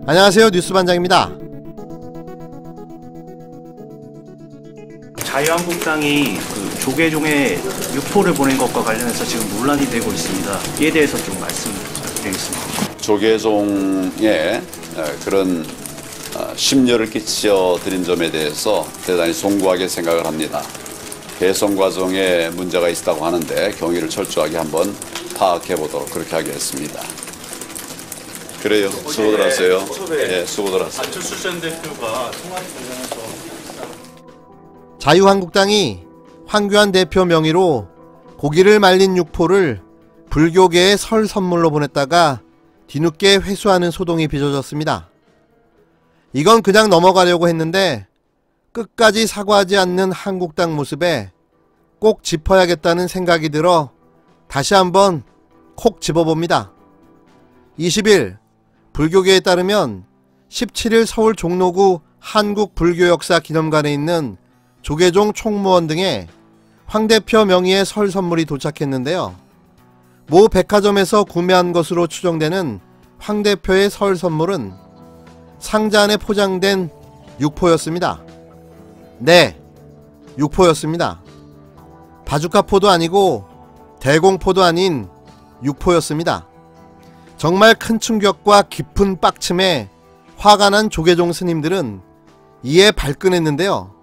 안녕하세요, 뉴스반장입니다. 자유한국당이 조계종에 유포를 보낸 것과 관련해서 지금 논란이 되고 있습니다. 이에 대해서 좀 말씀 부탁드리겠습니다. 조계종에 그런 심려를 끼쳐드린 점에 대해서 대단히 송구하게 생각을 합니다. 배송 과정에 문제가 있다고 하는데 경위를 철저하게 한번 파악해 보도록 그렇게 하겠습니다. 그래요. 수고들 하세요. 네, 수고들 하세요. 안철수 전 대표가 통화를 관련해서 자유한국당이 황교안 대표 명의로 고기를 말린 육포를 불교계에 설 선물로 보냈다가 뒤늦게 회수하는 소동이 빚어졌습니다. 이건 그냥 넘어가려고 했는데 끝까지 사과하지 않는 한국당 모습에 꼭 짚어야겠다는 생각이 들어 다시 한번 콕 집어봅니다. 20일 불교계에 따르면 17일 서울 종로구 한국불교역사기념관에 있는 조계종 총무원 등의 황 대표 명의의 설 선물이 도착했는데요. 모 백화점에서 구매한 것으로 추정되는 황 대표의 설 선물은 상자 안에 포장된 육포였습니다. 네, 육포였습니다. 바주카포도 아니고 대공포도 아닌 육포였습니다. 정말 큰 충격과 깊은 빡침에 화가 난 조계종 스님들은 이에 발끈했는데요.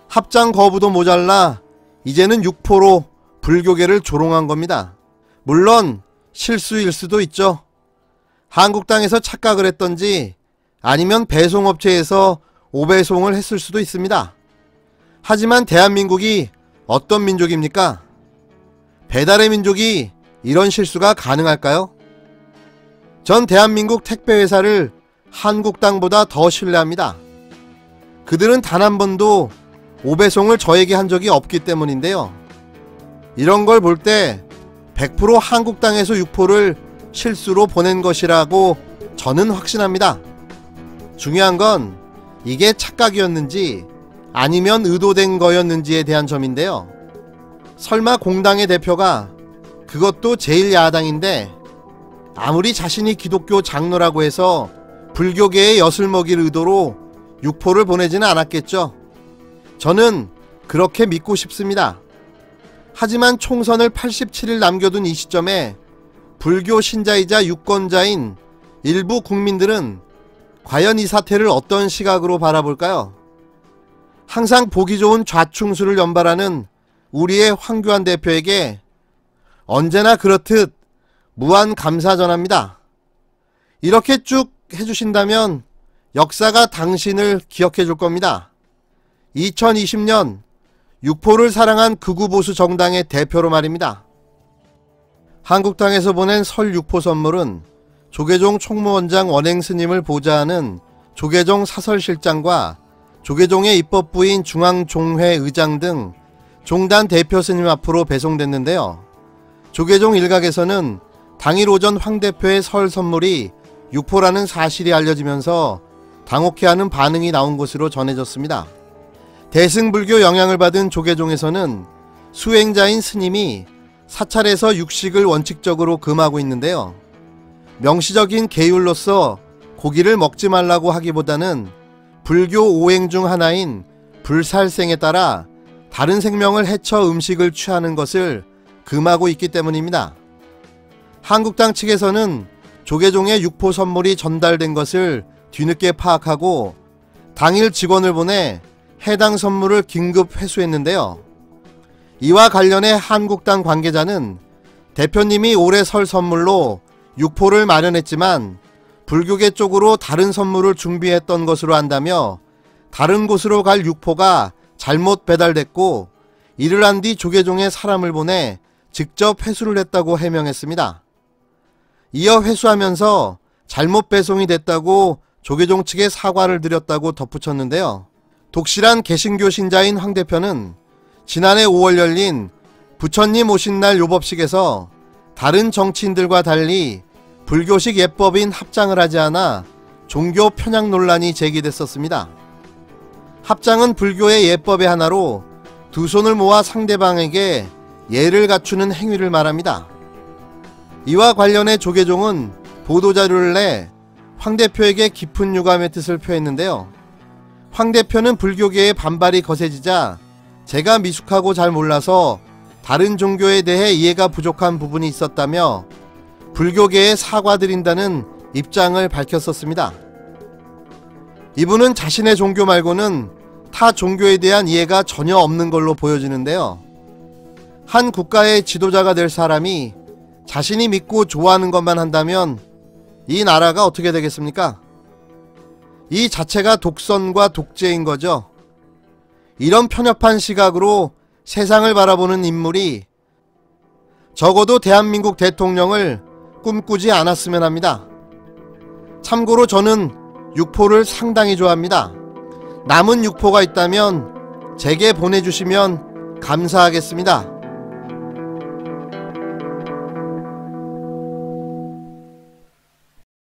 합장 거부도 모자라 이제는 육포로 불교계를 조롱한 겁니다. 물론 실수일 수도 있죠. 한국당에서 착각을 했던지 아니면 배송업체에서 오배송을 했을 수도 있습니다. 하지만 대한민국이 어떤 민족입니까? 배달의 민족이 이런 실수가 가능할까요? 전 대한민국 택배회사를 한국당보다 더 신뢰합니다. 그들은 단 한 번도 오배송을 저에게 한 적이 없기 때문인데요. 이런 걸 볼 때 100% 한국당에서 육포를 실수로 보낸 것이라고 저는 확신합니다. 중요한 건 이게 착각이었는지 아니면 의도된 거였는지에 대한 점인데요. 설마 공당의 대표가, 그것도 제1야당인데 아무리 자신이 기독교 장로라고 해서 불교계에 엿을 먹일 의도로 육포를 보내지는 않았겠죠. 저는 그렇게 믿고 싶습니다. 하지만 총선을 87일 남겨둔 이 시점에 불교 신자이자 유권자인 일부 국민들은 과연 이 사태를 어떤 시각으로 바라볼까요? 항상 보기 좋은 좌충수를 연발하는 우리의 황교안 대표에게 언제나 그렇듯 무한 감사 전합니다. 이렇게 쭉 해주신다면 역사가 당신을 기억해 줄 겁니다. 2020년 육포를 사랑한 극우보수 정당의 대표로 말입니다. 한국당에서 보낸 설 육포 선물은 조계종 총무원장 원행스님을 보좌하는 조계종 사설실장과 조계종의 입법부인 중앙종회 의장 등 종단 대표 스님 앞으로 배송됐는데요. 조계종 일각에서는 당일 오전 황 대표의 설 선물이 육포라는 사실이 알려지면서 당혹해하는 반응이 나온 것으로 전해졌습니다. 대승불교 영향을 받은 조계종에서는 수행자인 스님이 사찰에서 육식을 원칙적으로 금하고 있는데요. 명시적인 계율로서 고기를 먹지 말라고 하기보다는 불교 오행 중 하나인 불살생에 따라 다른 생명을 해쳐 음식을 취하는 것을 금하고 있기 때문입니다. 한국당 측에서는 조계종의 육포 선물이 전달된 것을 뒤늦게 파악하고 당일 직원을 보내 해당 선물을 긴급 회수했는데요. 이와 관련해 한국당 관계자는 대표님이 올해 설 선물로 육포를 마련했지만 불교계 쪽으로 다른 선물을 준비했던 것으로 안다며 다른 곳으로 갈 육포가 잘못 배달됐고 이를 한 뒤 조계종에 사람을 보내 직접 회수를 했다고 해명했습니다. 이어 회수하면서 잘못 배송이 됐다고 조계종 측에 사과를 드렸다고 덧붙였는데요. 독실한 개신교 신자인 황 대표는 지난해 5월 열린 부처님 오신 날 요법식에서 다른 정치인들과 달리 불교식 예법인 합장을 하지 않아 종교 편향 논란이 제기됐었습니다. 합장은 불교의 예법의 하나로 두 손을 모아 상대방에게 예를 갖추는 행위를 말합니다. 이와 관련해 조계종은 보도자료를 내 황 대표에게 깊은 유감의 뜻을 표했는데요. 황 대표는 불교계의 반발이 거세지자 제가 미숙하고 잘 몰라서 다른 종교에 대해 이해가 부족한 부분이 있었다며 불교계에 사과드린다는 입장을 밝혔었습니다. 이분은 자신의 종교 말고는 타 종교에 대한 이해가 전혀 없는 걸로 보여지는데요. 한 국가의 지도자가 될 사람이 자신이 믿고 좋아하는 것만 한다면 이 나라가 어떻게 되겠습니까? 이 자체가 독선과 독재인 거죠. 이런 편협한 시각으로 세상을 바라보는 인물이 적어도 대한민국 대통령을 꿈꾸지 않았으면 합니다. 참고로 저는 육포를 상당히 좋아합니다. 남은 육포가 있다면 제게 보내주시면 감사하겠습니다.